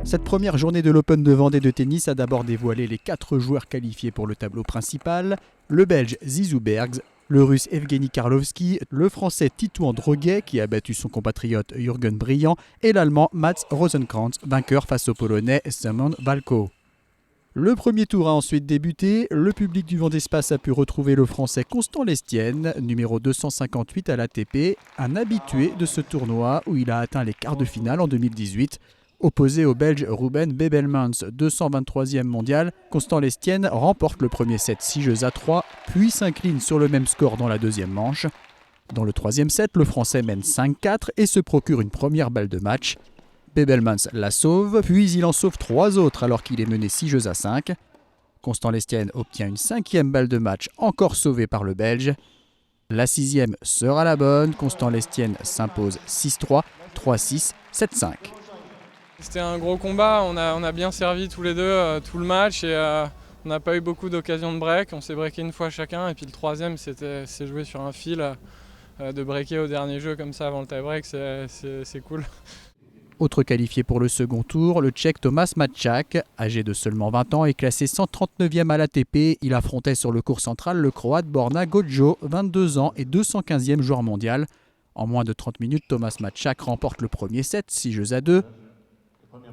Cette première journée de l'Open de Vendée de tennis a d'abord dévoilé les 4 joueurs qualifiés pour le tableau principal, le Belge Zizou Bergs, le Russe Evgeny Karlovski, le Français Titouan Droguet qui a battu son compatriote Jürgen Brillant et l'Allemand Mats Rosenkrantz, vainqueur face au Polonais Szymon Walko. Le premier tour a ensuite débuté, le public du Vendespace a pu retrouver le Français Constant Lestienne, numéro 258 à l'ATP, un habitué de ce tournoi où il a atteint les quarts de finale en 2018. Opposé au Belge Ruben Bebelmans, 223e mondial, Constant Lestienne remporte le premier set 6-3, puis s'incline sur le même score dans la deuxième manche. Dans le troisième set, le Français mène 5-4 et se procure une première balle de match. Bebelmans la sauve, puis il en sauve 3 autres alors qu'il est mené 6-5. Constant Lestienne obtient une 5e balle de match encore sauvée par le Belge. La 6e sera la bonne, Constant Lestienne s'impose 6-3, 3-6, 7-5. C'était un gros combat, on a bien servi tous les deux tout le match et on n'a pas eu beaucoup d'occasions de break. On s'est breaké une fois chacun et puis le troisième c'est joué sur un fil. De breaker au dernier jeu comme ça avant le tie-break, c'est cool. Autre qualifié pour le second tour, le Tchèque Tomáš Matčák, âgé de seulement 20 ans et classé 139e à l'ATP. Il affrontait sur le court central le Croate Borna Gojo, 22 ans et 215e joueur mondial. En moins de 30 minutes, Tomáš Matčák remporte le premier set, 6-2.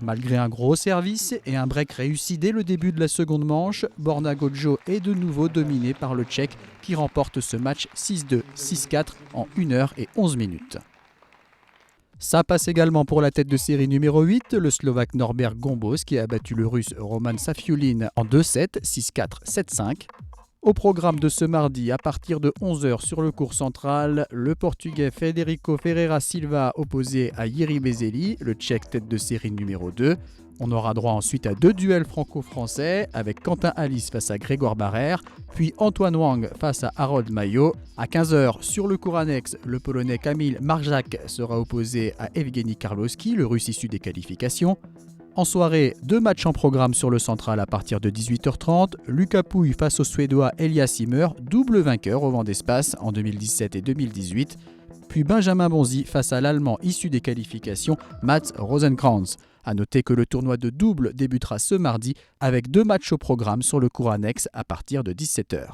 Malgré un gros service et un break réussi dès le début de la seconde manche, Borna Gojo est de nouveau dominé par le Tchèque qui remporte ce match 6-2, 6-4 en 1 heure et 11 minutes. Ça passe également pour la tête de série numéro 8, le Slovaque Norbert Gombos qui a battu le Russe Roman Safiullin en 2-7, 6-4, 7-5. Au programme de ce mardi, à partir de 11h sur le court central, le Portugais Federico Ferreira Silva opposé à Jiri Bezeli, le Tchèque tête de série numéro 2. On aura droit ensuite à 2 duels franco-français avec Quentin Alice face à Grégoire Barrère, puis Antoine Wang face à Harold Maillot. À 15h sur le court annexe, le Polonais Kamil Marjak sera opposé à Evgeny Karlovski, le Russe issu des qualifications. En soirée, 2 matchs en programme sur le central à partir de 18h30. Lucas Pouille face au Suédois Elias Ymer, double vainqueur au Vendespace en 2017 et 2018. Puis Benjamin Bonzi face à l'Allemand issu des qualifications Mats Rosenkrantz. A noter que le tournoi de double débutera ce mardi avec 2 matchs au programme sur le court annexe à partir de 17h.